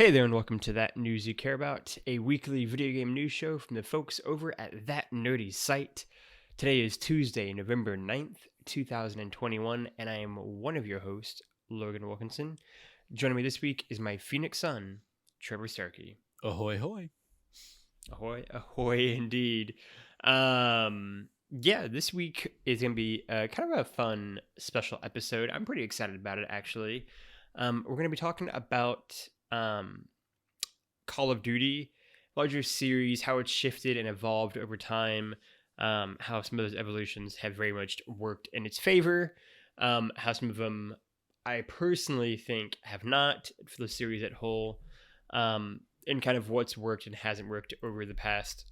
Hey there, and welcome to That News You Care About, a weekly video game news show from the folks over at That Nerdy Site. Today is Tuesday, November 9th, 2021, and I am one of your hosts, Logan Wilkinson. Joining me this week is my Phoenix son, Trevor Starkey. Ahoy, hoy. Ahoy, ahoy indeed. This week is going to be kind of a fun special episode. I'm pretty excited about it, actually. We're going to be talking about Call of Duty, larger series, how it's shifted and evolved over time, how some of those evolutions have very much worked in its favor, how some of them I personally think have not for the series at whole, and kind of what's worked and hasn't worked over the past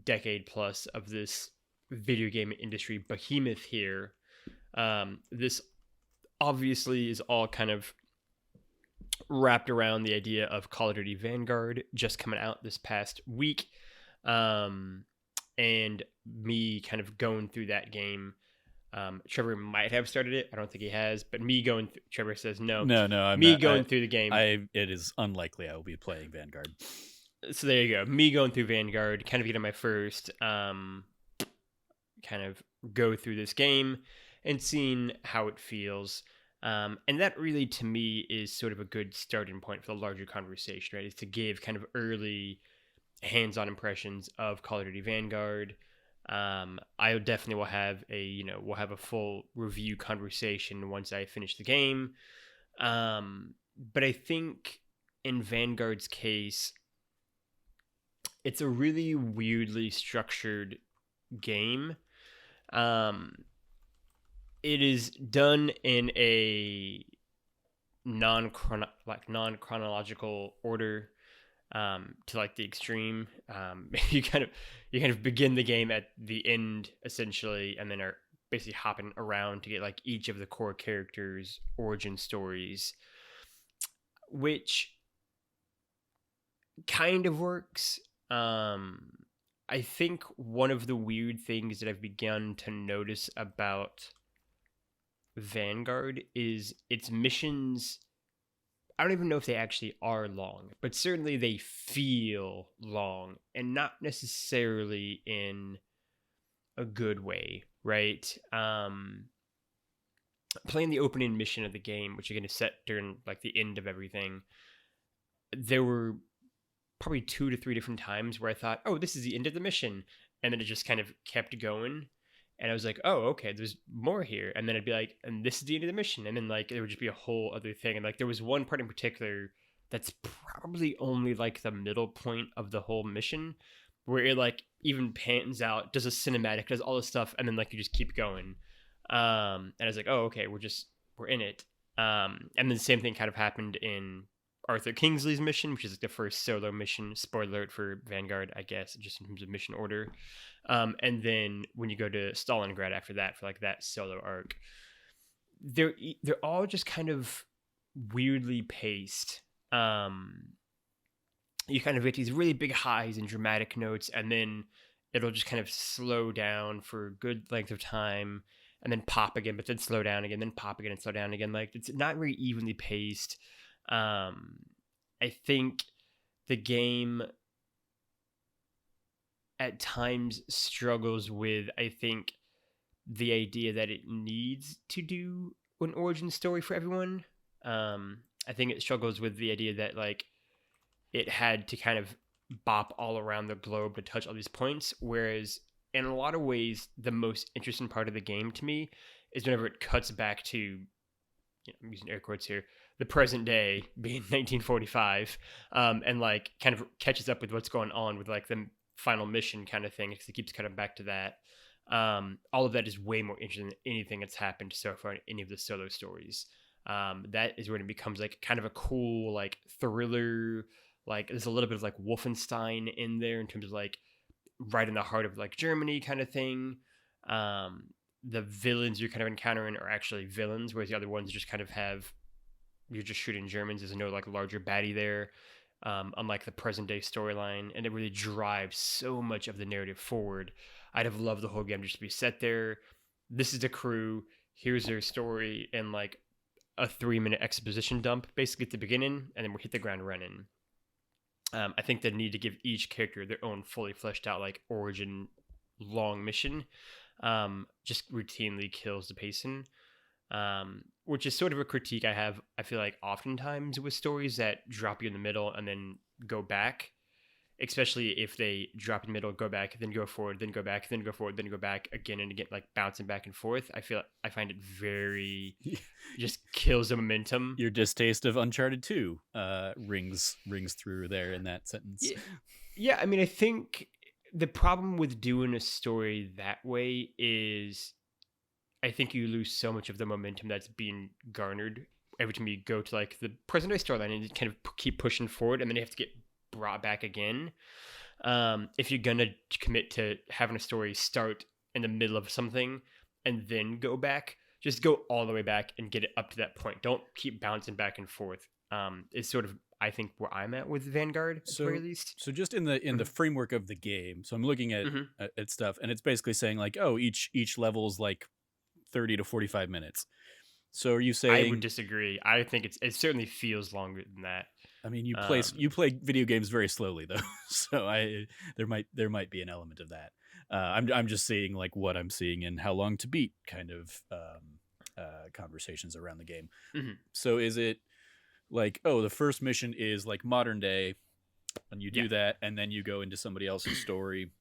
decade plus of this video game industry behemoth here. This obviously is all kind of wrapped around the idea of Call of Duty Vanguard just coming out this past week, and me kind of going through that game. Trevor might have started it. I don't think he has, but me going through, Trevor says no. No, I'm me not, going through the game. It is unlikely I will be playing Vanguard. So there you go. Me going through Vanguard, kind of getting my first kind of go through this game and seeing how it feels. And that really, to me, is sort of a good starting point for the larger conversation, right? Is to give kind of early hands-on impressions of Call of Duty Vanguard. I definitely will have we'll have a full review conversation once I finish the game. But I think in Vanguard's case, it's a really weirdly structured game. It is done in a non-chronological order, to like the extreme. You kind of begin the game at the end essentially, and then are basically hopping around to get like each of the core characters' origin stories, which kind of works. I think one of the weird things that I've begun to notice about Vanguard is its missions. I don't even know if they actually are long, but certainly they feel long, and not necessarily in a good way, right? Playing the opening mission of the game, which you're going to set during like the end of everything, there were probably 2 to 3 different times where I thought, oh, this is the end of the mission, and then it just kind of kept going. And I was like, oh, okay, there's more here. And then it'd be like, and this is the end of the mission. And then like there would just be a whole other thing. And like there was one part in particular that's probably only like the middle point of the whole mission, where it like even pans out, does a cinematic, does all this stuff, and then like you just keep going. And I was like, oh, okay, we're in it. And then the same thing kind of happened in Arthur Kingsley's mission, which is like the first solo mission. Spoiler alert for Vanguard, I guess, just in terms of mission order. And then when you go to Stalingrad after that for like that solo arc, they're all just kind of weirdly paced. You kind of get these really big highs and dramatic notes, and then it'll just kind of slow down for a good length of time, and then pop again, but then slow down again, then pop again and slow down again. Like it's not very evenly paced. I think the game at times struggles with, I think, the idea that it needs to do an origin story for everyone. I think it struggles with the idea that like it had to kind of bop all around the globe to touch all these points, whereas in a lot of ways the most interesting part of the game to me is whenever it cuts back to, I'm using air quotes here, the present day being 1945, and like kind of catches up with what's going on with like the final mission kind of thing, because it keeps cutting back to that. All of that is way more interesting than anything that's happened so far in any of the solo stories. That is when it becomes like kind of a cool like thriller, like there's a little bit of like Wolfenstein in there in terms of like right in the heart of like Germany kind of thing. The villains you're kind of encountering are actually villains, whereas the other ones just kind of have, you're just shooting Germans. There's no like larger baddie there, unlike the present day storyline, and it really drives so much of the narrative forward. I'd have loved the whole game just to be set there. This is the crew. Here's their story, and like a 3-minute exposition dump basically at the beginning, and then we'll hit the ground running. I think they need to give each character their own fully fleshed out like origin long mission. Just routinely kills the pacing, which is sort of a critique I have. I feel like oftentimes with stories that drop you in the middle and then go back, especially if they drop in the middle, go back, then go forward, then go back, then go forward, then go back again and again, like bouncing back and forth. I find it very just kills the momentum. Your distaste of Uncharted 2 rings through there in that sentence. Yeah, I mean, I think the problem with doing a story that way is I think you lose so much of the momentum that's being garnered every time you go to like the present day storyline and you kind of keep pushing forward, and then you have to get brought back again. If you're gonna commit to having a story start in the middle of something and then go back, just go all the way back and get it up to that point. Don't keep bouncing back and forth. It's sort of, I think, where I'm at with Vanguard at the very least. So just in the framework of the game, so I'm looking at stuff, and it's basically saying like, oh, each level's like 30 to 45 minutes. So are you saying? I would disagree. I think it certainly feels longer than that. I mean, you play video games very slowly though, so there might be an element of that. I'm just seeing like what I'm seeing and how long to beat kind of conversations around the game. Mm-hmm. So is it like, oh, the first mission is like modern day, and you do that, and then you go into somebody else's story,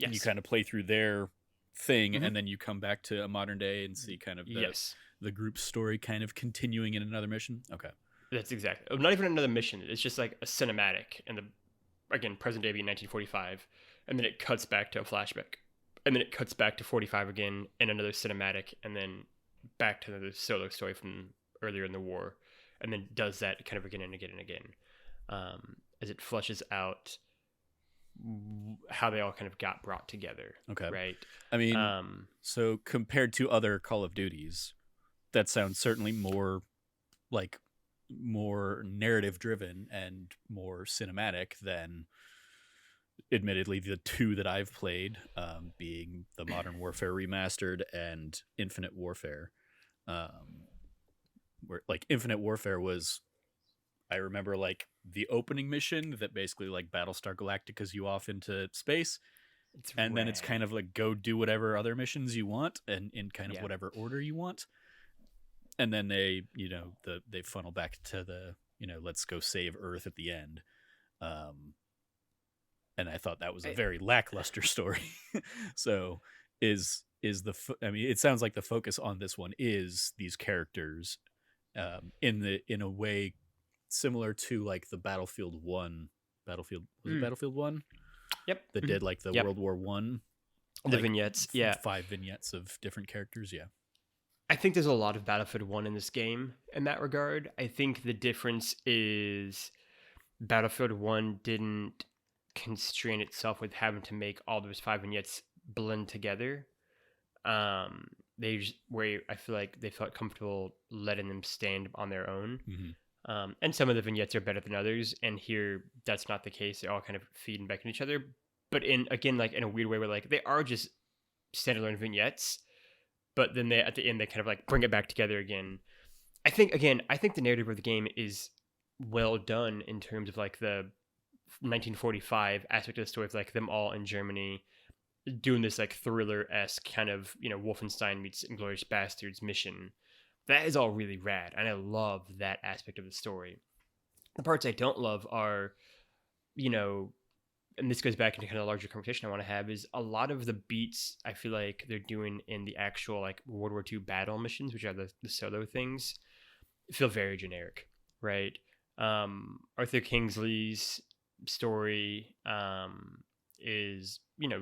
and you kind of play through their thing, and then you come back to a modern day and see kind of the group's story kind of continuing in another mission? Okay. That's exactly. Not even another mission. It's just like a cinematic, and again, present day being 1945, and then it cuts back to a flashback, and then it cuts back to 45 again, and another cinematic, and then back to the solo story from earlier in the war, and then does that kind of again and again and again, as it flushes out how they all kind of got brought together. Okay. Right. I mean, so compared to other Call of Duties, that sounds certainly more narrative driven and more cinematic than admittedly the two that I've played, being the Modern Warfare Remastered and Infinite Warfare. Where like Infinite Warfare was, I remember like the opening mission that basically like Battlestar Galactica's you off into space, and then it's kind of like go do whatever other missions you want and in kind of whatever order you want. And then they funnel back to the, let's go save Earth at the end. And I thought that was a very lackluster story. So it sounds like the focus on this one is these characters, in a way similar to like the Battlefield 1. Was it Battlefield 1? Yep. That did like the World War I. The vignettes. 5 vignettes of different characters. Yeah. I think there's a lot of Battlefield 1 in this game in that regard. I think the difference is Battlefield 1 didn't constrain itself with having to make all those 5 vignettes blend together. They just, where I feel like they felt comfortable letting them stand on their own. Mm-hmm. And some of the vignettes are better than others. And here, that's not the case. They're all kind of feeding back in each other. But in a weird way where like they are just standalone vignettes. But then at the end, they kind of like bring it back together again. I think the narrative of the game is well done in terms of like the 1945 aspect of the story of like them all in Germany doing this like thriller-esque kind of, Wolfenstein meets Inglourious Bastards mission. That is all really rad. And I love that aspect of the story. The parts I don't love are, and this goes back into kind of a larger conversation I want to have, is a lot of the beats I feel like they're doing in the actual like World War II battle missions, which are the solo things, feel very generic, right? Arthur Kingsley's story is,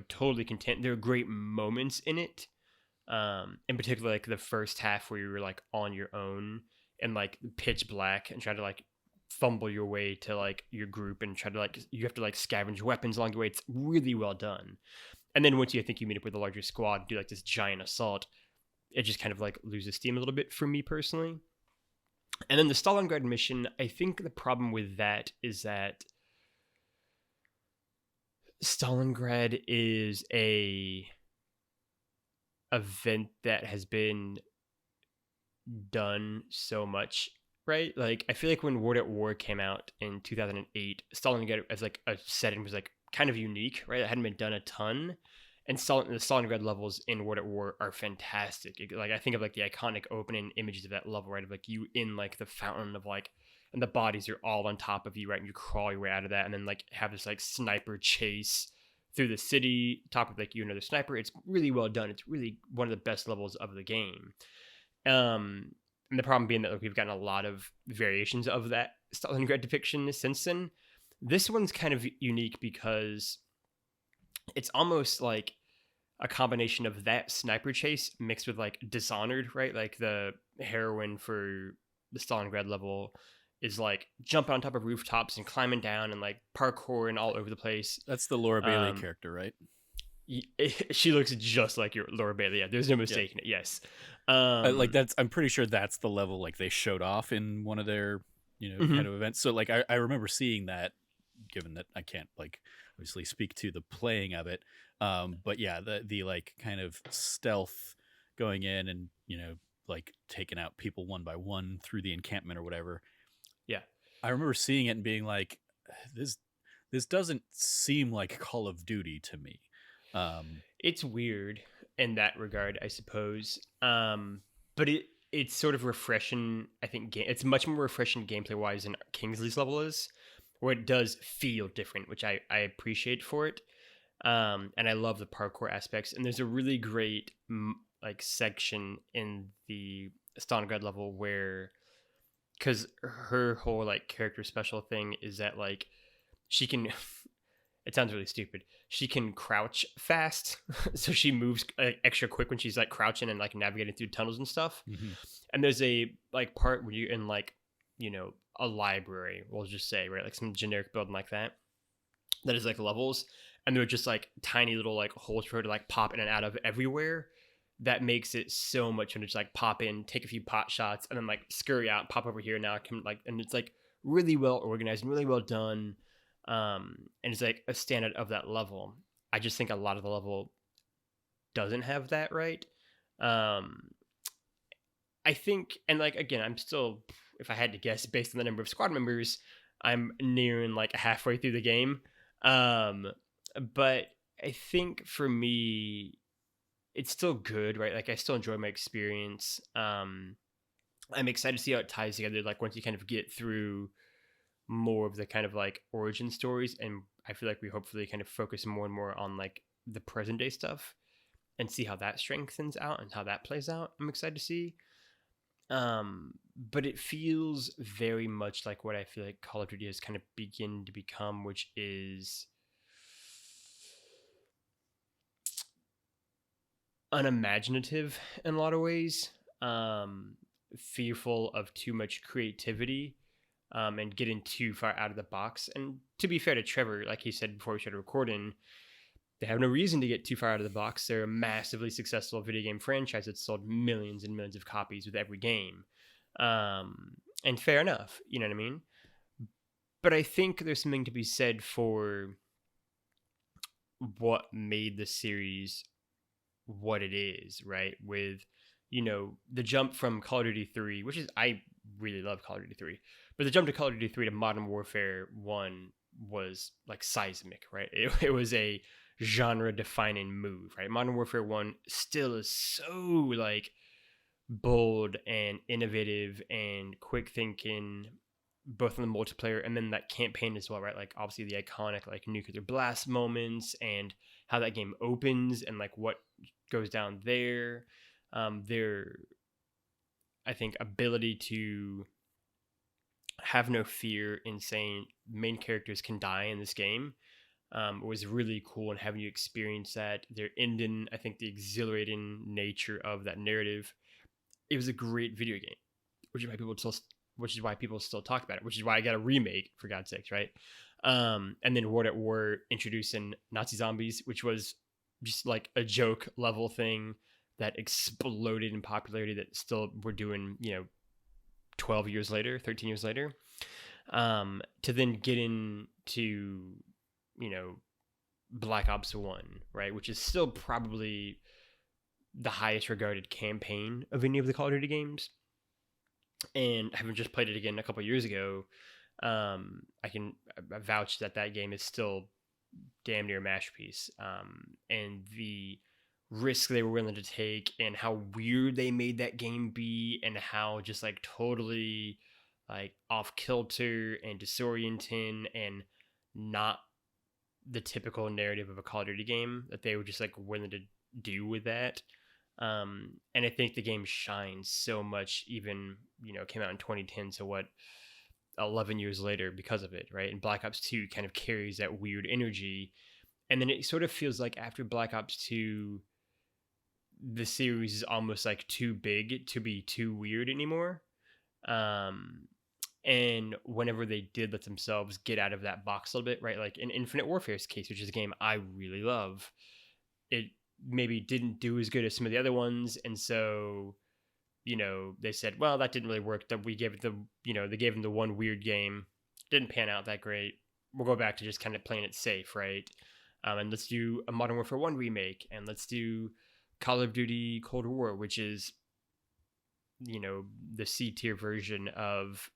totally content. There are great moments in it. In particular, like the first half where you were like on your own and like pitch black and try to like fumble your way to like your group and try to like you have to like scavenge weapons along the way. It's really well done. And then once you meet up with a larger squad and do like this giant assault, it just kind of like loses steam a little bit for me personally. And then the Stalingrad mission, I think the problem with that is that Stalingrad is a event that has been done so much right? Like I feel like when World at War came out in 2008, Stalingrad as like a setting was like kind of unique, right? It hadn't been done a ton. And the Stalingrad levels in World at War are fantastic. Like I think of like the iconic opening images of that level, right? Of like you in like the fountain of like, and the bodies are all on top of you, right? And you crawl your way out of that, and then like have this like sniper chase through the city, top of like you another sniper. It's really well done. It's really one of the best levels of the game. And the problem being that like, we've gotten a lot of variations of that Stalingrad depiction since then. This one's kind of unique because it's almost like a combination of that sniper chase mixed with like Dishonored, right? Like the heroine for the Stalingrad level is like jumping on top of rooftops and climbing down and like parkour and all over the place. That's the Laura Bailey character, right? She looks just like your Laura Bailey. Yeah, there's no mistaking it. Yes, like that's. I'm pretty sure that's the level like they showed off in one of their kind of events. So like I remember seeing that. Given that I can't like obviously speak to the playing of it, but yeah, the like kind of stealth going in and like taking out people one by one through the encampment or whatever. Yeah, I remember seeing it and being like, this doesn't seem like Call of Duty to me. It's weird in that regard, I suppose. But it's sort of refreshing. I think it's much more refreshing gameplay wise than Kingsley's level is, where it does feel different, which I appreciate for it. And I love the parkour aspects. And there's a really great like section in the Stalingrad level where, because her whole like character special thing is that like she can it sounds really stupid, she can crouch fast. So she moves extra quick when she's like crouching and like navigating through tunnels and stuff. And there's a like part where you're in like a library, we'll just say, right, like some generic building like that is like levels, and they're just like tiny little like holes for her to like pop in and out of everywhere. That makes it so much fun to just like pop in, take a few pot shots, and then like scurry out, pop over here now, come like, and it's like really well organized and really well done. And it's like a standard of that level. I just think a lot of the level doesn't have that right. I think, and like again, I'm still, if I had to guess based on the number of squad members, I'm nearing like halfway through the game. But I think for me, it's still good, right? Like I still enjoy my experience. I'm excited to see how it ties together. Like once you kind of get through more of the kind of like origin stories, and I feel like we hopefully kind of focus more and more on like the present day stuff and see how that strengthens out and how that plays out. I'm excited to see. But it feels very much like what I feel like Call of Duty has kind of begin to become, which is unimaginative in a lot of ways, fearful of too much creativity, and getting too far out of the box. And to be fair to Trevor, like he said before we started recording, they have no reason to get too far out of the box. They're a massively successful video game franchise that's sold millions and millions of copies with every game. And fair enough, you know what I mean? But I think there's something to be said for what made the series what it is, right? With, the jump from Call of Duty 3, which is, I really love Call of Duty 3, but the jump to Call of Duty 3 to Modern Warfare 1 was like seismic, right? It was a genre-defining move, right? Modern Warfare 1 still is so like bold and innovative and quick thinking, both in the multiplayer and then that campaign as well, right? Like obviously the iconic like nuclear blast moments and how that game opens and like what goes down there. Their, I think, ability to have no fear in saying main characters can die in this game was really cool, and having you experience that. Their ending, I think the exhilarating nature of that narrative, it was a great video game, which is why people still talk about it, which is why I got a remake, for God's sakes, right? And then World at War introducing Nazi zombies, which was just like a joke level thing that exploded in popularity that still we're doing, 12 years later, 13 years later, to then get into, Black Ops 1, right? Which is still probably the highest regarded campaign of any of the Call of Duty games. and having just played it again a couple years ago, I can vouch that that game is still damn near a masterpiece. And the risk they were willing to take, and how weird they made that game be, and how just like totally like off kilter and disorienting, and not the typical narrative of a Call of Duty game that they were just like willing to do with that. And I think the game shines so much, even, came out in 2010, so what, 11 years later, because of it, right? And Black Ops 2 kind of carries that weird energy. And then it sort of feels like after Black Ops 2, the series is almost like too big to be too weird anymore. And whenever they did let themselves get out of that box a little bit, right? Like in Infinite Warfare's case, which is a game I really love, it maybe didn't do as good as some of the other ones. And so, they said, well, that didn't really work. That we gave it they gave them the one weird game. Didn't pan out that great. We'll go back to just kind of playing it safe, right? And let's do a Modern Warfare 1 remake, and let's do Call of Duty Cold War, which is, the C tier version of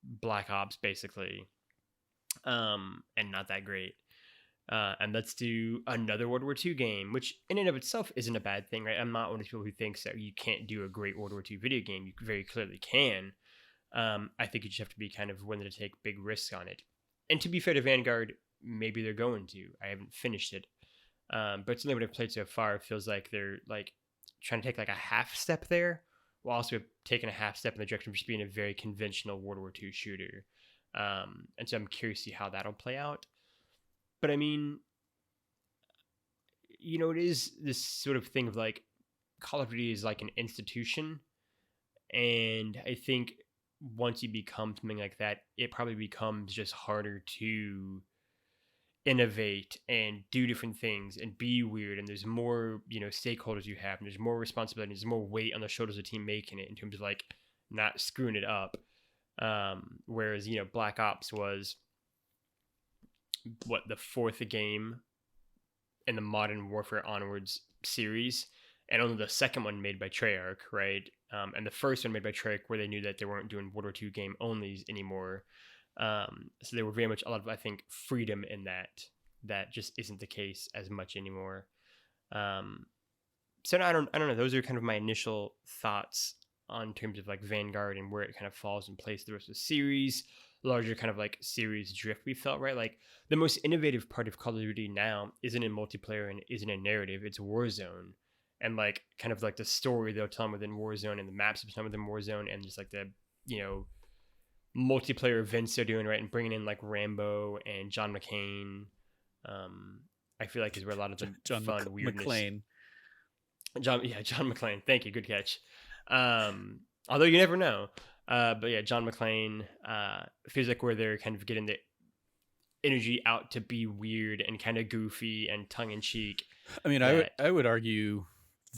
Black Ops, basically, and not that great. And let's do another World War II game, which in and of itself isn't a bad thing, right? I'm not one of those people who thinks that you can't do a great World War II video game. You very clearly can. I think you just have to be kind of willing to take big risks on it. And to be fair to Vanguard, maybe they're going to. I haven't finished it. But certainly what I've played so far, it feels like they're like trying to take like a half step there, while also taking a half step in the direction of just being a very conventional World War II shooter. And so I'm curious to see how that'll play out. But I mean, it is this sort of thing of like Call of Duty is like an institution. And I think once you become something like that, it probably becomes just harder to innovate and do different things and be weird. And there's more, stakeholders you have, and there's more responsibility, there's more weight on the shoulders of the team making it in terms of like not screwing it up. Whereas, Black Ops was the fourth game in the Modern Warfare onwards series, and only the second one made by Treyarch, right? And the first one made by Treyarch, where they knew that they weren't doing World War II game onlys anymore. So there were very much a lot of, I think, freedom in that just isn't the case as much anymore. So I don't know. Those are kind of my initial thoughts on terms of like Vanguard and where it kind of falls in place the rest of the series. Larger kind of like series drift we felt, right? Like the most innovative part of Call of Duty now isn't in multiplayer and isn't in narrative, it's Warzone. And like kind of like the story they'll tell within Warzone, and the maps they'll tell within Warzone, and just like the multiplayer events they're doing, right? And bringing in like Rambo and John McClane, I feel like is where a lot of the fun weirdness. John McClane. Thank you, good catch. Although you never know. But yeah, John McClane feels like where they're kind of getting the energy out to be weird and kind of goofy and tongue in cheek. I mean, I would argue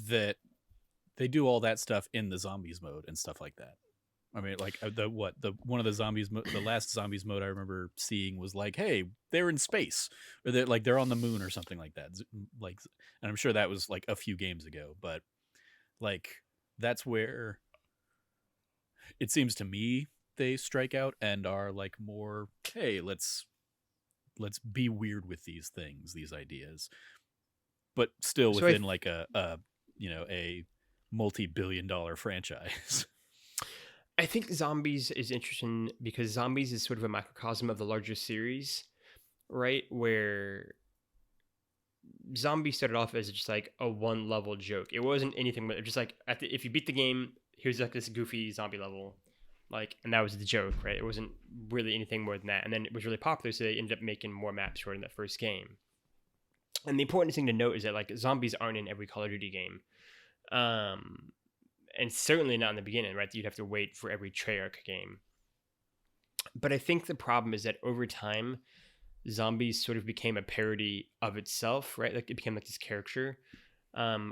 that they do all that stuff in the zombies mode and stuff like that. I mean, like the one of the zombies, the last zombies mode I remember seeing was like, hey, they're in space, or they're on the moon or something like that. Like, and I'm sure that was like a few games ago, but like that's where it seems to me they strike out and are like more, hey, let's be weird with these things, these ideas, but still within like a multi-billion-dollar franchise. I think Zombies is interesting because Zombies is sort of a microcosm of the larger series, right? Where Zombies started off as just like a one-level joke. It wasn't anything but just like if you beat the game, here's like this goofy zombie level, like, and that was the joke, right? It wasn't really anything more than that. And then it was really popular, so they ended up making more maps for it in that first game. And the important thing to note is that like zombies aren't in every Call of Duty game. And certainly not in the beginning, right? You'd have to wait for every Treyarch game. But I think the problem is that over time, Zombies sort of became a parody of itself, right? Like it became like this caricature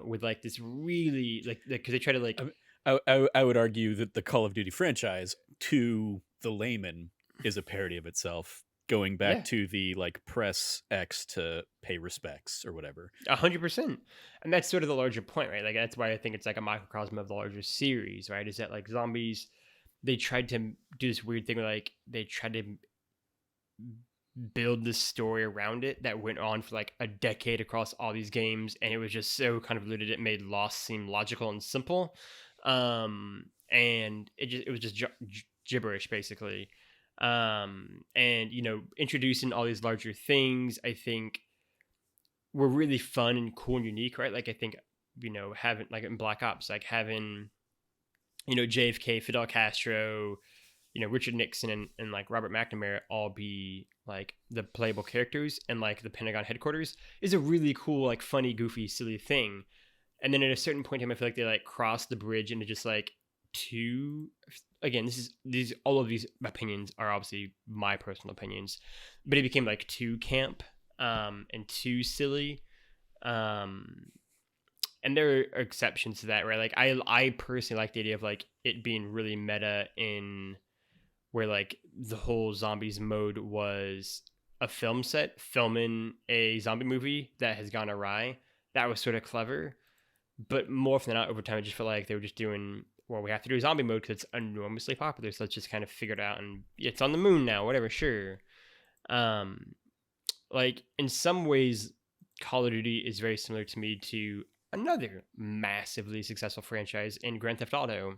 with like this really like because they try to like. I would argue that the Call of Duty franchise, to the layman, is a parody of itself, going back to the like press X to pay respects or whatever. 100%. And that's sort of the larger point, right? Like that's why I think it's like a microcosm of the larger series, right? Is that like Zombies they tried to do this weird thing where, like, they tried to build this story around it that went on for like a decade across all these games, and it was just so convoluted it made Lost seem logical and simple. And it was just gibberish basically. And introducing all these larger things, I think, were really fun and cool and unique, right? Like, I think, having, like, in Black Ops, like having, JFK, Fidel Castro, Richard Nixon, and like Robert McNamara all be like the playable characters, and like the Pentagon headquarters is a really cool, like, funny, goofy, silly thing. And then at a certain point in time, I feel like they like crossed the bridge into just like too. Again, all of these opinions are obviously my personal opinions, but it became like too camp, and too silly. And there are exceptions to that, right? Like, I personally like the idea of like it being really meta, in where like the whole zombies mode was a film set filming a zombie movie that has gone awry. That was sort of clever, but more often than not, over time, I just felt like they were just doing, well, we have to do a zombie mode because it's enormously popular, so let's just kind of figure it out, and it's on the moon now, whatever, sure. Like, in some ways, Call of Duty is very similar to me to another massively successful franchise in Grand Theft Auto,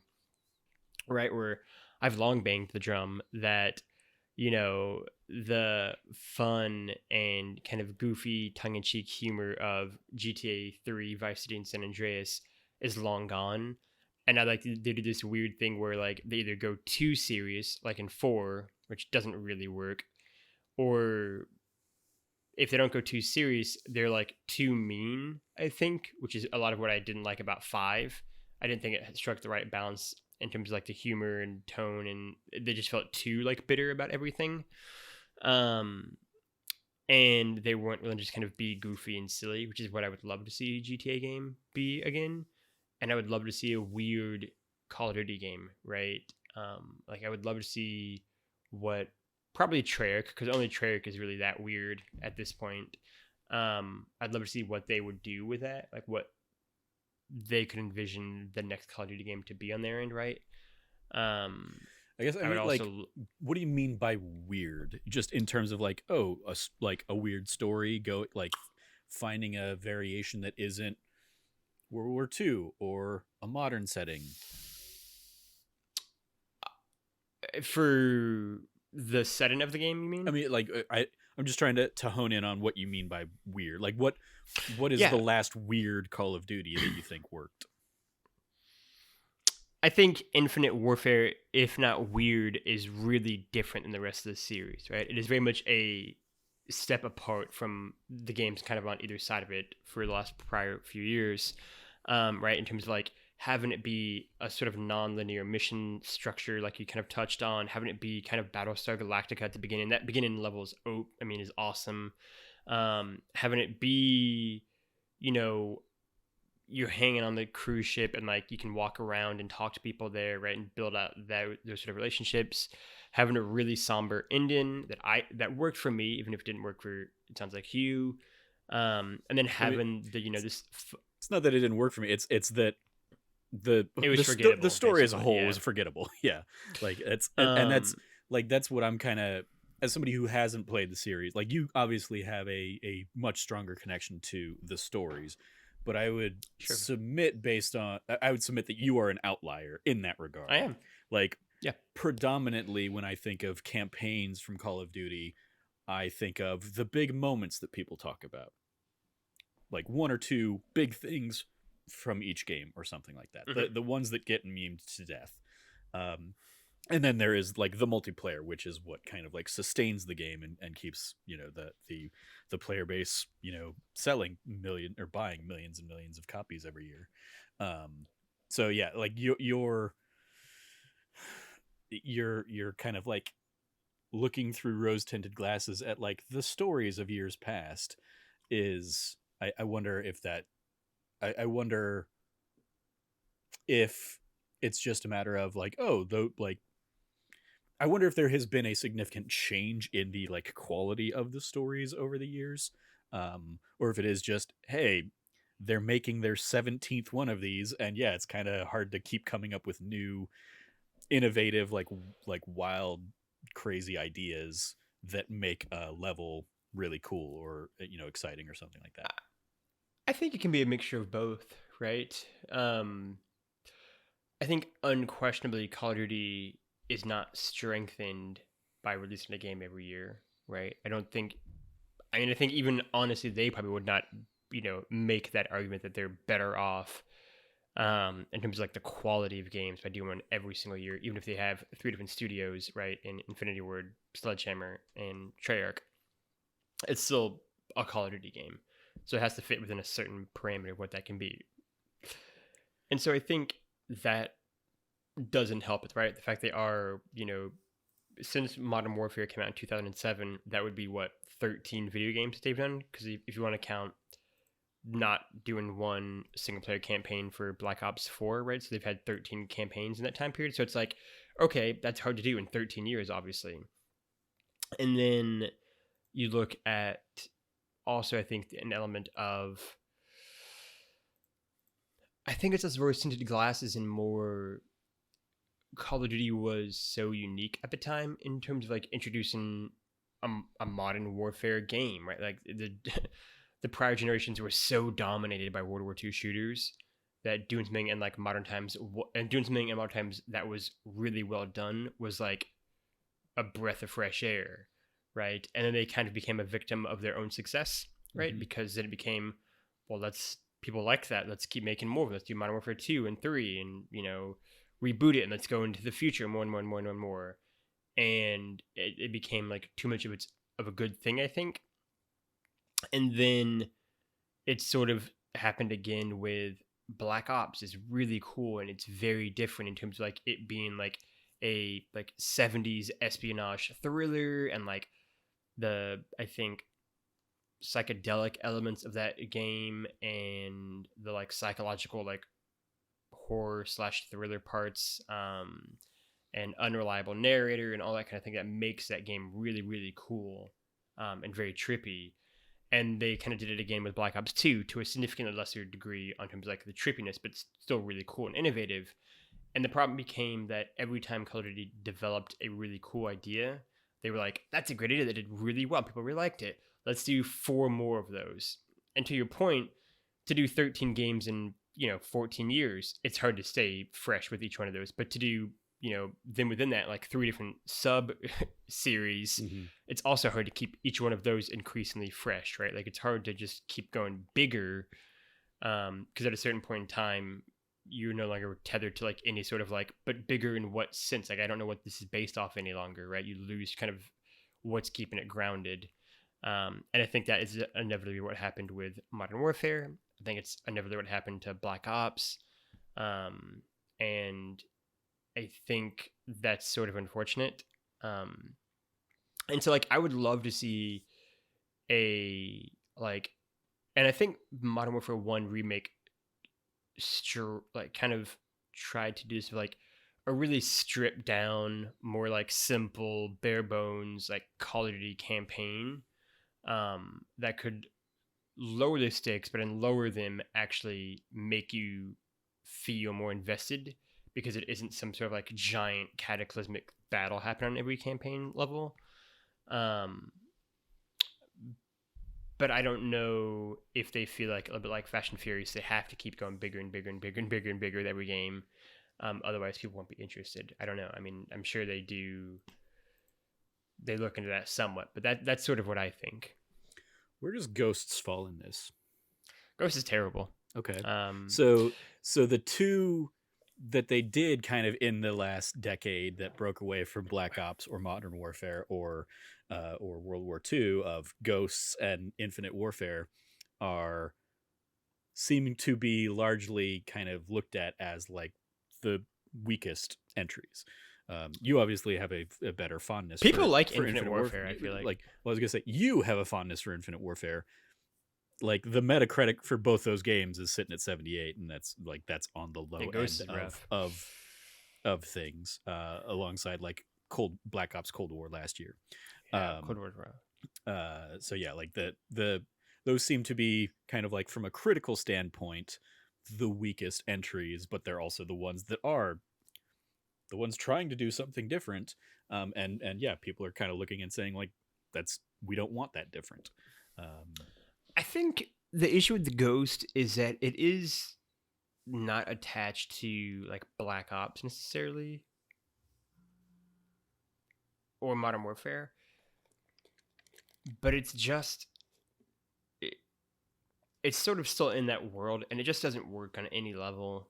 right? Where I've long banged the drum that, the fun and kind of goofy tongue-in-cheek humor of GTA 3, Vice City, and San Andreas is long gone. And I like they do this weird thing where like they either go too serious, like in 4, which doesn't really work, or if they don't go too serious, they're like too mean, I think, which is a lot of what I didn't like about 5. I didn't think it struck the right balance in terms of like the humor and tone, and they just felt too like bitter about everything. And they weren't willing to just kind of be goofy and silly, which is what I would love to see a GTA game be again. And I would love to see a weird Call of Duty game, right? Like, I would love to see what, probably Treyarch, because only Treyarch is really that weird at this point. I'd love to see what they would do with that, like what they could envision the next Call of Duty game to be on their end, right? I guess I mean, also, like, what do you mean by weird? Just in terms of like, like a weird story, go like finding a variation that isn't World War II or a modern setting. For the setting of the game, you mean? I mean, like, I'm just trying to hone in on what you mean by weird. Like, what is the last weird Call of Duty that you think worked? I think Infinite Warfare, if not weird, is really different than the rest of the series, right? It is very much a step apart from the games kind of on either side of it for the last prior few years, right? In terms of like having it be a sort of non-linear mission structure, like you kind of touched on, having it be kind of Battlestar Galactica at the beginning. That beginning level is awesome. Having it be, you're hanging on the cruise ship and like you can walk around and talk to people there, right, and build out those sort of relationships. Having a really somber ending that worked for me, even if it didn't work for, it sounds like, Hugh. And then having this. It's not that it didn't work for me. It's that the story as a whole was forgettable. Yeah, like and that's what I'm kind of, as somebody who hasn't played the series, like, you obviously have a much stronger connection to the stories, but I would submit that you are an outlier in that regard. I am. Like, predominantly when I think of campaigns from Call of Duty, I think of the big moments that people talk about, like one or two big things from each game or something like that. Mm-hmm. The ones that get memed to death. And then there is like the multiplayer, which is what kind of like sustains the game and keeps, the player base, selling buying millions and millions of copies every year. So yeah, like you're kind of like looking through rose-tinted glasses at like the stories of years past. I wonder if that, I wonder if it's just a matter of like, I wonder if there has been a significant change in the like quality of the stories over the years, or if it is just, hey, they're making their 17th one of these, and yeah, it's kind of hard to keep coming up with new innovative, like wild, crazy ideas that make a level really cool or exciting or something like that. I think it can be a mixture of both, right? Um, I think unquestionably Call of Duty is not strengthened by releasing a game every year, right? I don't think. I mean, I think even honestly, they probably would not, make that argument that they're better off in terms of like the quality of games by doing one every single year, even if they have three different studios, right? In Infinity Ward, Sledgehammer, and Treyarch, it's still a Call of Duty game, so it has to fit within a certain parameter of what that can be. And so I think that doesn't help it, right? The fact they are, since Modern Warfare came out in 2007, that would be what 13 video games they've done. Because if you want to count not doing one single player campaign for Black Ops 4, right? So they've had 13 campaigns in that time period. So it's like, okay, that's hard to do in 13 years, obviously. And then you look at also, I think, an element of, I think it's just rose tinted glasses and more. Call of Duty was so unique at the time in terms of like introducing a modern warfare game, right? Like the prior generations were so dominated by World War II shooters that doing something in like modern times that was really well done was like a breath of fresh air, right? And then they kind of became a victim of their own success, right? Mm-hmm. Because then it became, well, people like that. Let's keep making more. Let's do Modern Warfare 2 and 3 and, reboot it and let's go into the future more and more and more and more. And it became like too much of a good thing, I think. And then it sort of happened again with Black Ops. Is really cool and it's very different in terms of like it being like a like 70s espionage thriller and like I think psychedelic elements of that game and the like psychological like horror / thriller parts and unreliable narrator and all that kind of thing that makes that game really, really cool and very trippy. And they kind of did it again with Black Ops 2 to a significantly lesser degree on terms of like the trippiness, but still really cool and innovative. And the problem became that every time Call of Duty developed a really cool idea, they were like, that's a great idea that did really well. People really liked it. Let's do 4 more of those. And to your point, to do 13 games in 14 years, it's hard to stay fresh with each one of those. But to do, then within that, like 3 different sub series, mm-hmm. It's also hard to keep each one of those increasingly fresh, right? Like it's hard to just keep going bigger because at a certain point in time, you're no longer tethered to like any sort of like, but bigger in what sense? Like, I don't know what this is based off any longer, right? You lose kind of what's keeping it grounded. And I think that is inevitably what happened with Modern Warfare. I think it's inevitably what happened to Black Ops. And I think that's sort of unfortunate. And so like, I would love to see and I think Modern Warfare 1 remake kind of tried to do this with like a really stripped down, more like simple, bare bones, like Call of Duty campaign that could lower the stakes, but in lower them actually make you feel more invested because it isn't some sort of like giant cataclysmic battle happening on every campaign level. But I don't know if they feel like a little bit like Fast and Furious, they have to keep going bigger and bigger and bigger and bigger and bigger with every game. Otherwise, people won't be interested. I don't know. I mean, I'm sure they do. They look into that somewhat, but that's sort of what I think. Where does Ghosts fall in this? Ghosts is terrible. Okay. So the two that they did kind of in the last decade that broke away from Black Ops or Modern Warfare or World War II of Ghosts and Infinite Warfare are seeming to be largely kind of looked at as like the weakest entries. You obviously have a better fondness. People like Infinite Warfare. I feel like. Well, I was gonna say you have a fondness for Infinite Warfare. Like the Metacritic for both those games is sitting at 78, and that's on the low end of things. Alongside like Black Ops Cold War last year. Yeah, Cold War's rough. So yeah, like those seem to be kind of like from a critical standpoint the weakest entries, but they're also the ones that are the ones trying to do something different. And yeah, people are kind of looking and saying like, that's, we don't want that different. Um, I think the issue with the Ghost is that it is not attached to like Black Ops necessarily or Modern Warfare, but it's just it, it's sort of still in that world, and it just doesn't work on any level.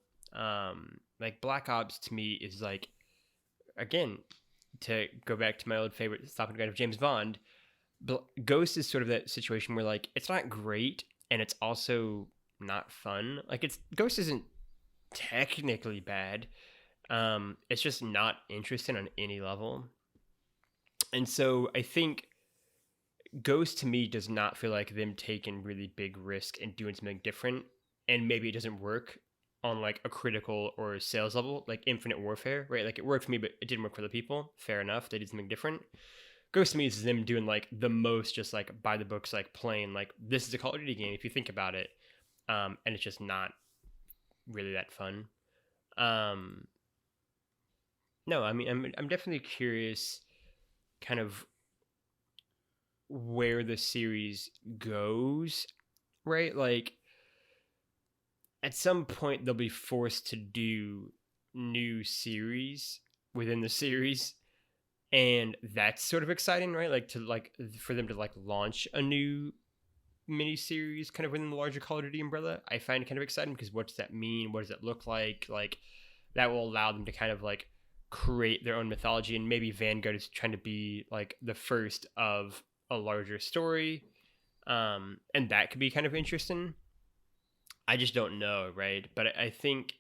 Like Black Ops to me is like, again, to go back to my old favorite stopping gun of James Bond, Ghost is sort of that situation where like it's not great and it's also not fun. Like it's Ghost isn't technically bad. It's just not interesting on any level. And so I think Ghost to me does not feel like them taking really big risk and doing something different. And maybe it doesn't work on like a critical or sales level, like Infinite Warfare, right? Like it worked for me, but it didn't work for the people. Fair enough. They did something different. Ghost to me is them doing like the most just like by the books, like plain, like this is a Call of Duty game if you think about it. And it's just not really that fun. Um, no, I mean I'm definitely curious kind of where the series goes, right? Like at some point they'll be forced to do new series within the series, and that's sort of exciting, right? Like to like for them to like launch a new mini series kind of within the larger Call of Duty umbrella. I find it kind of exciting because what does that mean? What does it look like? Like that will allow them to kind of like create their own mythology, and maybe Vanguard is trying to be like the first of a larger story, and that could be kind of interesting. I just don't know, right? But I think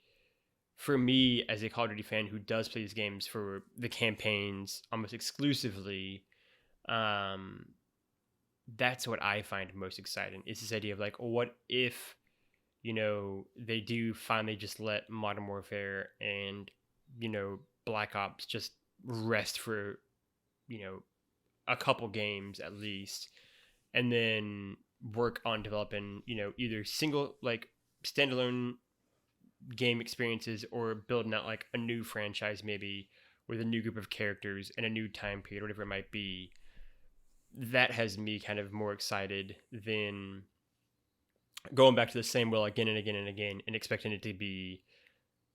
for me as a Call of Duty fan who does play these games for the campaigns almost exclusively, um, that's what I find most exciting. Is this idea of like, what if they do finally just let Modern Warfare and Black Ops just rest for you know a couple games at least, and then work on developing either single like standalone game experiences or building out like a new franchise maybe with a new group of characters and a new time period, whatever it might be. That has me kind of more excited than going back to the same well again and again and again and expecting it to be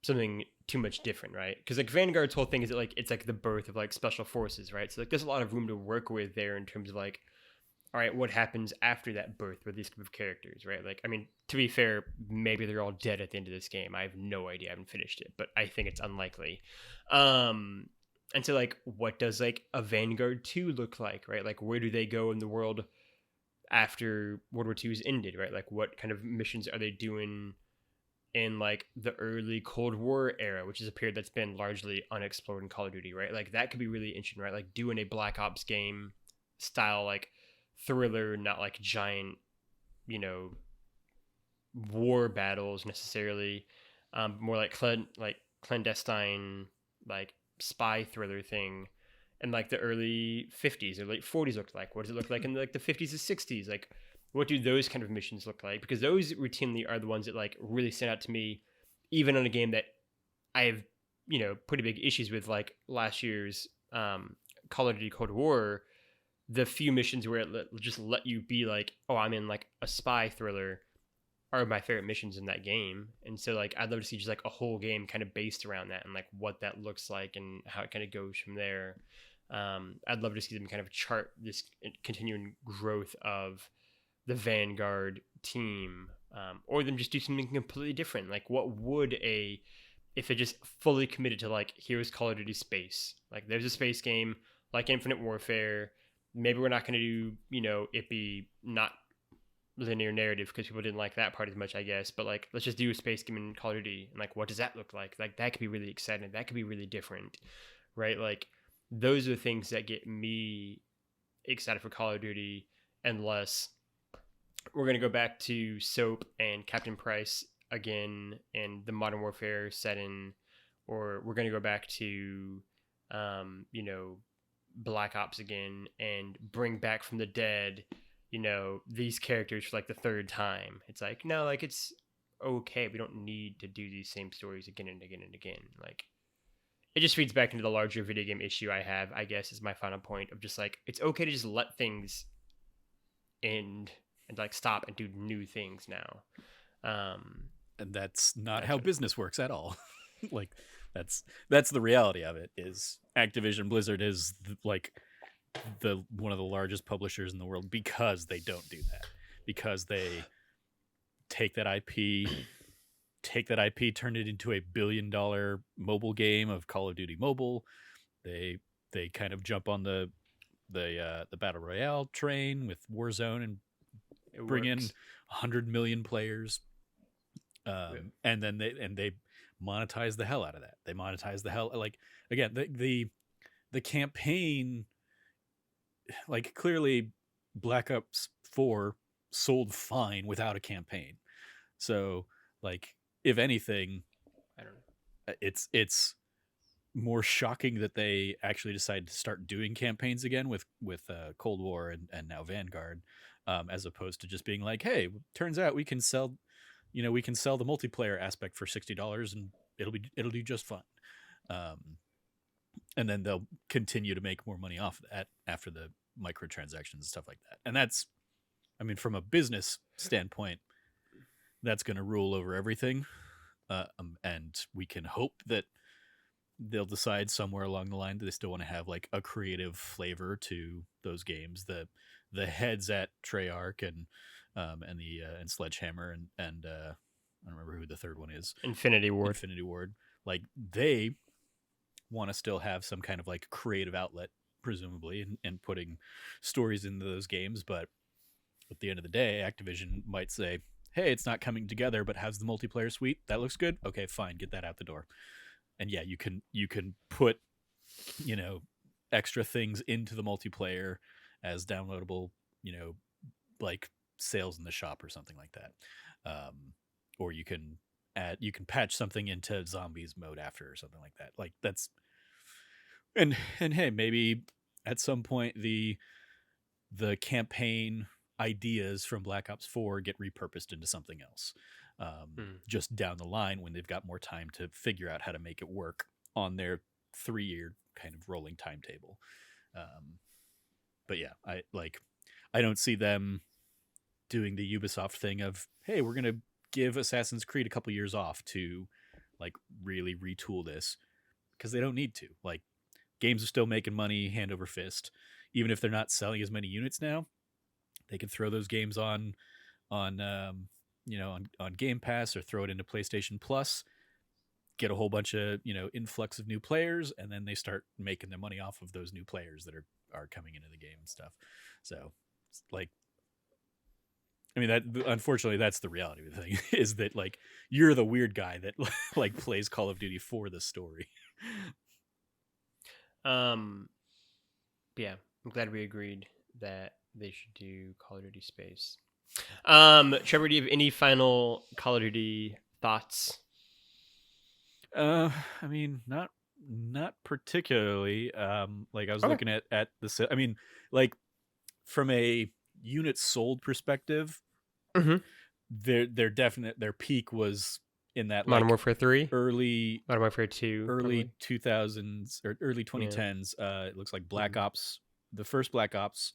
something too much different, right? Because like Vanguard's whole thing is that like it's like the birth of like special forces, right? So like there's a lot of room to work with there in terms of like, all right, what happens after that birth with these group of characters, right? Like, I mean, to be fair, maybe they're all dead at the end of this game. I have no idea. I haven't finished it, but I think it's unlikely. And so like, what does like a Vanguard 2 look like, right? Like, where do they go in the world after World War II's ended, right? Like, what kind of missions are they doing in like the early Cold War era, which is a period that's been largely unexplored in Call of Duty, right? Like, that could be really interesting, right? Like, doing a Black Ops game style, like, thriller, not like giant, war battles necessarily, more like clandestine, like spy thriller thing, and like the early 50s or late 40s looked like. What does it look like in like the 50s and 60s? Like, what do those kind of missions look like? Because those routinely are the ones that like really stand out to me, even on a game that I have pretty big issues with, like last year's Call of Duty Cold War. The few missions where it just let you be like, oh, I'm in like a spy thriller, are my favorite missions in that game. And so like I'd love to see just like a whole game kind of based around that and like what that looks like and how it kind of goes from there. I'd love to see them kind of chart this continuing growth of the Vanguard team, or them just do something completely different. Like what would if they just fully committed to like, here's Call of Duty space, like there's a space game like Infinite Warfare. Maybe we're not going to do, it be not linear narrative because people didn't like that part as much, I guess. But like, let's just do a space game in Call of Duty. And like, what does that look like? Like, that could be really exciting. That could be really different, right? Like, those are the things that get me excited for Call of Duty, unless we're going to go back to Soap and Captain Price again in the Modern Warfare setting, or we're going to go back to, Black Ops again and bring back from the dead, these characters for like the third time. It's like, no, like it's okay. We don't need to do these same stories again and again and again. Like it just feeds back into the larger video game issue I have, I guess, is my final point of just like, it's okay to just let things end and like stop and do new things now. And that's not how business works at all. Like that's the reality of it. Is Activision Blizzard is like the one of the largest publishers in the world because they don't do that. Because they take that IP, turn it into a $1 billion mobile game of Call of Duty Mobile. They kind of jump on the battle royale train with Warzone and bring in 100 million players. And then they monetize the hell out of that. They monetize the hell, like, again, the campaign, like, clearly Black Ops 4 sold fine without a campaign. So, like, if anything, I don't know. It's more shocking that they actually decided to start doing campaigns again with Cold War and now Vanguard, as opposed to just being like, hey, turns out we can sell the multiplayer aspect for $60 and it'll do just fine. And then they'll continue to make more money off of that after the microtransactions and stuff like that. And that's, I mean, from a business standpoint, that's going to rule over everything. And we can hope that they'll decide somewhere along the line that they still want to have like a creative flavor to those games. The heads at Treyarch and Sledgehammer and I don't remember who the third one is. Infinity Ward. Like, they want to still have some kind of like creative outlet, presumably, and putting stories into those games. But at the end of the day, Activision might say, hey, it's not coming together, but how's the multiplayer suite? That looks good. Okay, fine, get that out the door. And yeah, you can put, extra things into the multiplayer as downloadable, like sales in the shop or something like that. Or you can patch something into zombies mode after or something like that. Like, that's, and hey, maybe at some point the campaign ideas from Black Ops 4 get repurposed into something else. Just down the line when they've got more time to figure out how to make it work on their 3-year kind of rolling timetable. But yeah, I don't see them doing the Ubisoft thing of, hey, we're going to give Assassin's Creed a couple years off to like really retool this, because they don't need to. Like, games are still making money hand over fist. Even if they're not selling as many units now, they can throw those games on Game Pass or throw it into PlayStation Plus, get a whole bunch of, influx of new players, and then they start making their money off of those new players that are coming into the game and stuff. So, like, I mean, that, unfortunately, that's the reality of the thing, is that like you're the weird guy that like plays Call of Duty for the story. Yeah, I'm glad we agreed that they should do Call of Duty Space. Trevor, do you have any final Call of Duty thoughts? I mean, not particularly. Like, I was looking at the, I mean, like, from a unit sold perspective, their peak was in that Modern Warfare 3, early Modern Warfare 2, early 2000s or early 2010s. It looks like Black Ops, the first Black Ops,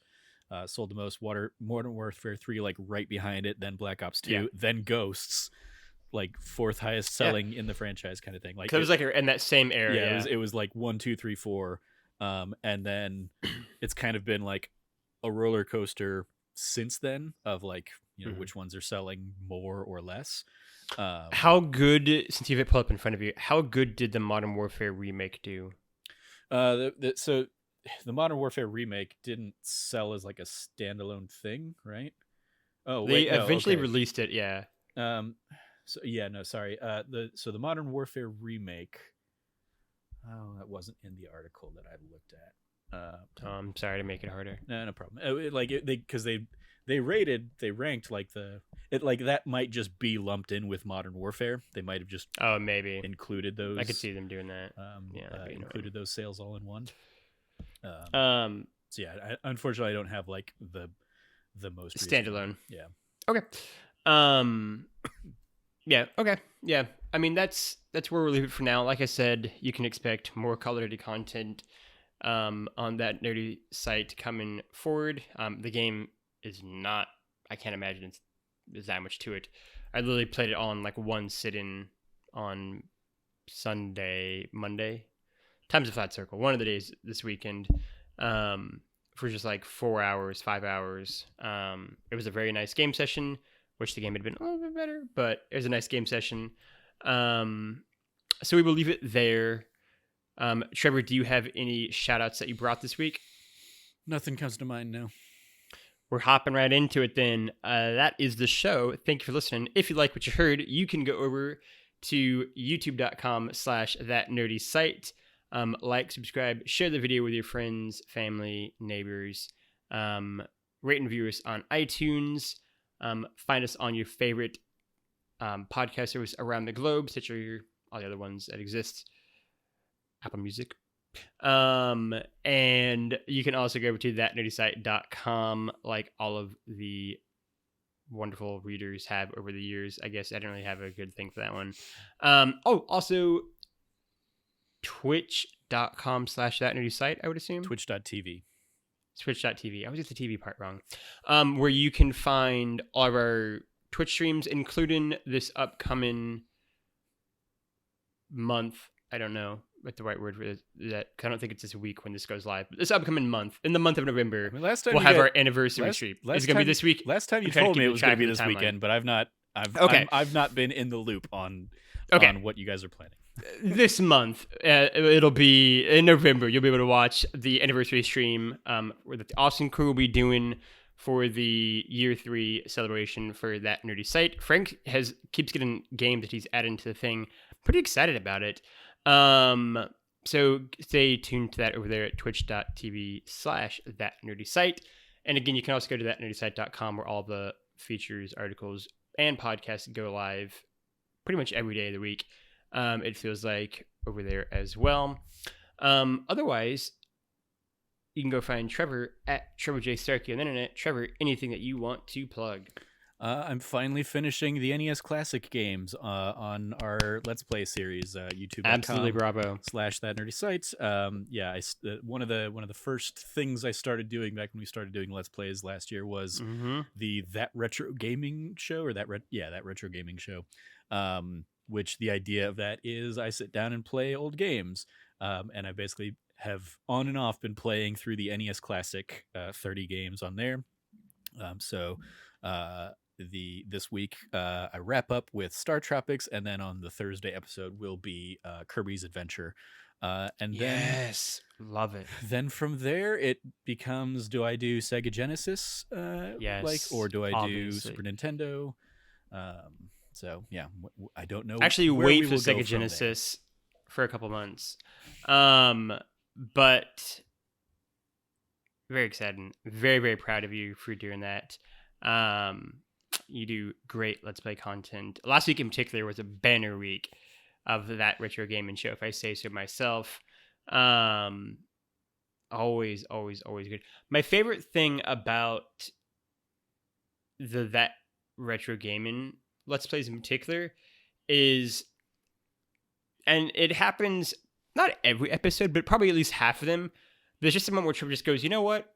sold the most. Modern Warfare 3 like right behind it, then Black Ops 2, then Ghosts, like fourth highest selling in the franchise, kind of thing. Like, it was like in that same era. Yeah, it was like 1, 2, 3, 4, and then it's kind of been like a roller coaster since then of like, which ones are selling more or less. How good, since you have it pulled up in front of you, how good did the Modern Warfare remake do? So the Modern Warfare remake didn't sell as like a standalone thing, right? Oh, they eventually released it. Yeah. So yeah, no, sorry. The Modern Warfare remake. Oh, that wasn't in the article that I looked at. I'm sorry to make it harder. No problem. Because they ranked like that might just be lumped in with Modern Warfare. They might have just maybe included those. I could see them doing that. Included those sales all in one. So yeah, unfortunately, I don't have like the most standalone. Yeah. Okay. Yeah. Okay. Yeah. I mean, that's where we'll leave it for now. Like I said, you can expect more Call of Duty content on that nerdy site coming forward. The game is not. I can't imagine there's that much to it. I literally played it all in like one sit-in on Monday. Times a Flat Circle. One of the days this weekend. For just like 4 hours, 5 hours. It was a very nice game session. Wish the game had been a little bit better, but it was a nice game session. So we will leave it there. Trevor, do you have any shout outs that you brought this week? Nothing comes to mind now. We're hopping right into it then. That is the show. Thank you for listening. If you like what you heard, you can go over to youtube.com/thatnerdysite. Like, subscribe, share the video with your friends, family, neighbors. Rate and review us on iTunes. Find us on your favorite podcast service around the globe, such as all the other ones that exist. Apple Music. And you can also go over to thatnerdysite.com, like all of the wonderful readers have over the years. I guess I didn't really have a good thing for that one. Also twitch.com/thatnerdysite, I would assume. Twitch.tv. Twitch.tv. I always get the TV part wrong. Where you can find all of our Twitch streams, including this upcoming month. I don't know what the right word for that. I don't think it's this week when this goes live. But this upcoming month, in the month of November, we'll have our anniversary stream. Is it going to be this week? Last time you told me it was going to be this weekend, but I've not been in the loop on what you guys are planning. This month, it'll be in November. You'll be able to watch the anniversary stream where the Austin crew will be doing for the year 3 celebration for That Nerdy Site. Frank keeps getting games that he's adding to the thing. Pretty excited about it. So stay tuned to that over there at twitch.tv/thatnerdysite. And again, you can also go to thatnerdysite.com where all the features, articles, and podcasts go live pretty much every day of the week. It feels like over there as well. Otherwise, you can go find Trevor at Trevor J. Starkey on the internet. Trevor, anything that you want to plug? I'm finally finishing the NES Classic games on our Let's Play series, YouTube.com. Absolutely, bravo. /thatnerdysite. One of the first things I started doing back when we started doing Let's Plays last year was the That Retro Gaming Show, That Retro Gaming Show. Which the idea of that is I sit down and play old games. And I basically have on and off been playing through the NES Classic 30 games on there. This week I wrap up with Star Tropics, and then on the Thursday episode will be Kirby's Adventure. Yes, love it. Then from there it becomes, do I do Sega Genesis? Yes, or do I obviously do Super Nintendo? So yeah, I don't know. Actually, wait for Sega Genesis for a couple months. But very exciting. Very, very proud of you for doing that. You do great Let's Play content. Last week in particular was a banner week of That Retro Gaming Show, if I say so myself. Always good. My favorite thing about That Retro Gaming Let's Plays in particular is, and it happens not every episode, but probably at least half of them, there's just a moment where Trevor just goes, you know what?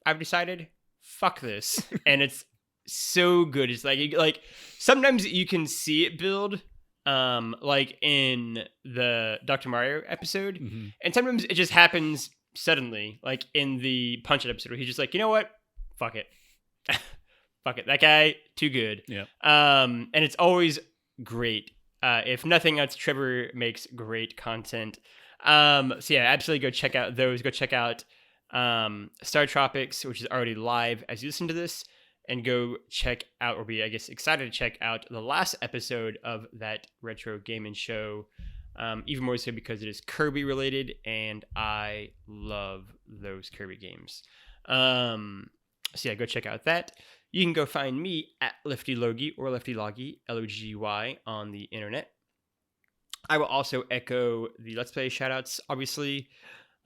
I've decided, fuck this. And it's so good. It's like sometimes you can see it build, like in the Dr. Mario episode. Mm-hmm. And sometimes it just happens suddenly, like in the Punch-Out episode, where he's just like, you know what? Fuck it. Fuck it. That guy, too good. Yeah. And it's always great. If nothing else, Trevor makes great content. So yeah, absolutely go check out those. Go check out Star Tropics, which is already live as you listen to this, and go check out, or be, I guess, excited to check out the last episode of That Retro Gaming Show. Even more so because it is Kirby related, and I love those Kirby games. So yeah, go check out that. You can go find me at Lefty Logie or Lefty Logie, Logy, on the internet. I will also echo the Let's Play shoutouts, obviously.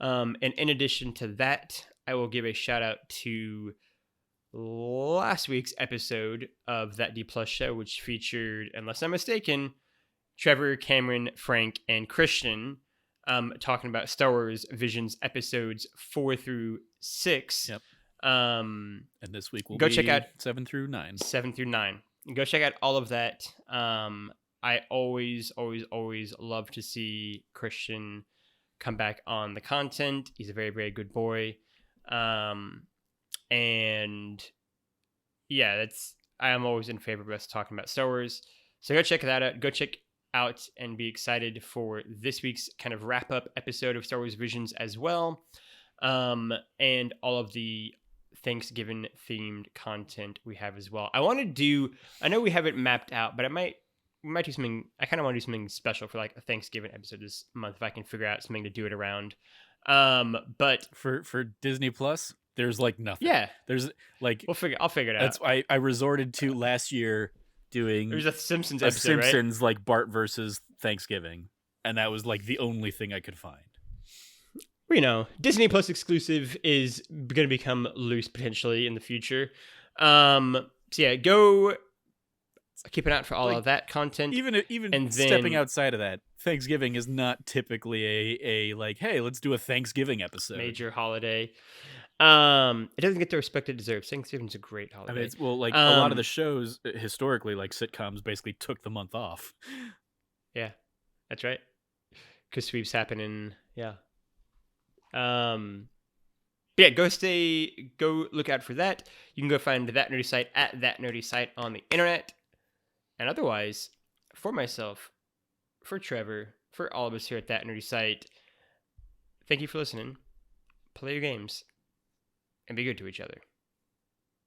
And in addition to that, I will give a shout out to last week's episode of That D Plus Show, which featured, unless I'm mistaken, Trevor, Cameron, Frank, and Christian talking about Star Wars Visions episodes 4 through 6. Yep. And this week we'll go check out 7 through 9. 7 through 9. Go check out all of that. I always love to see Christian come back on the content. He's a very, very good boy. And yeah, I am always in favor of us talking about Star Wars. So go check that out. Go check out and be excited for this week's kind of wrap up episode of Star Wars Visions as well. And all of the Thanksgiving themed content we have as well. I know we have it mapped out, but we might do something. I kind of want to do something special for like a Thanksgiving episode this month if I can figure out something to do it around. But for Disney Plus, there's like nothing. Yeah, there's like I'll figure it out. That's I resorted to last year doing. There's a Simpsons episode, Simpsons right? Like Bart versus Thanksgiving, and that was like the only thing I could find. Disney Plus exclusive is going to become loose potentially in the future. So yeah, go keep an eye out for all of that content. Even and stepping outside of that, Thanksgiving is not typically a like, hey, let's do a Thanksgiving episode. Major holiday. It doesn't get the respect it deserves. Thanksgiving's a great holiday. I mean, it's, well, like a lot of the shows historically, like sitcoms, basically took the month off. Yeah, that's right. Because sweeps happen in yeah, go look out for that. You can go find That Nerdy Site at That Nerdy Site on the internet. And otherwise, for myself, for Trevor, for all of us here at That Nerdy Site, thank you for listening. Play your games and be good to each other.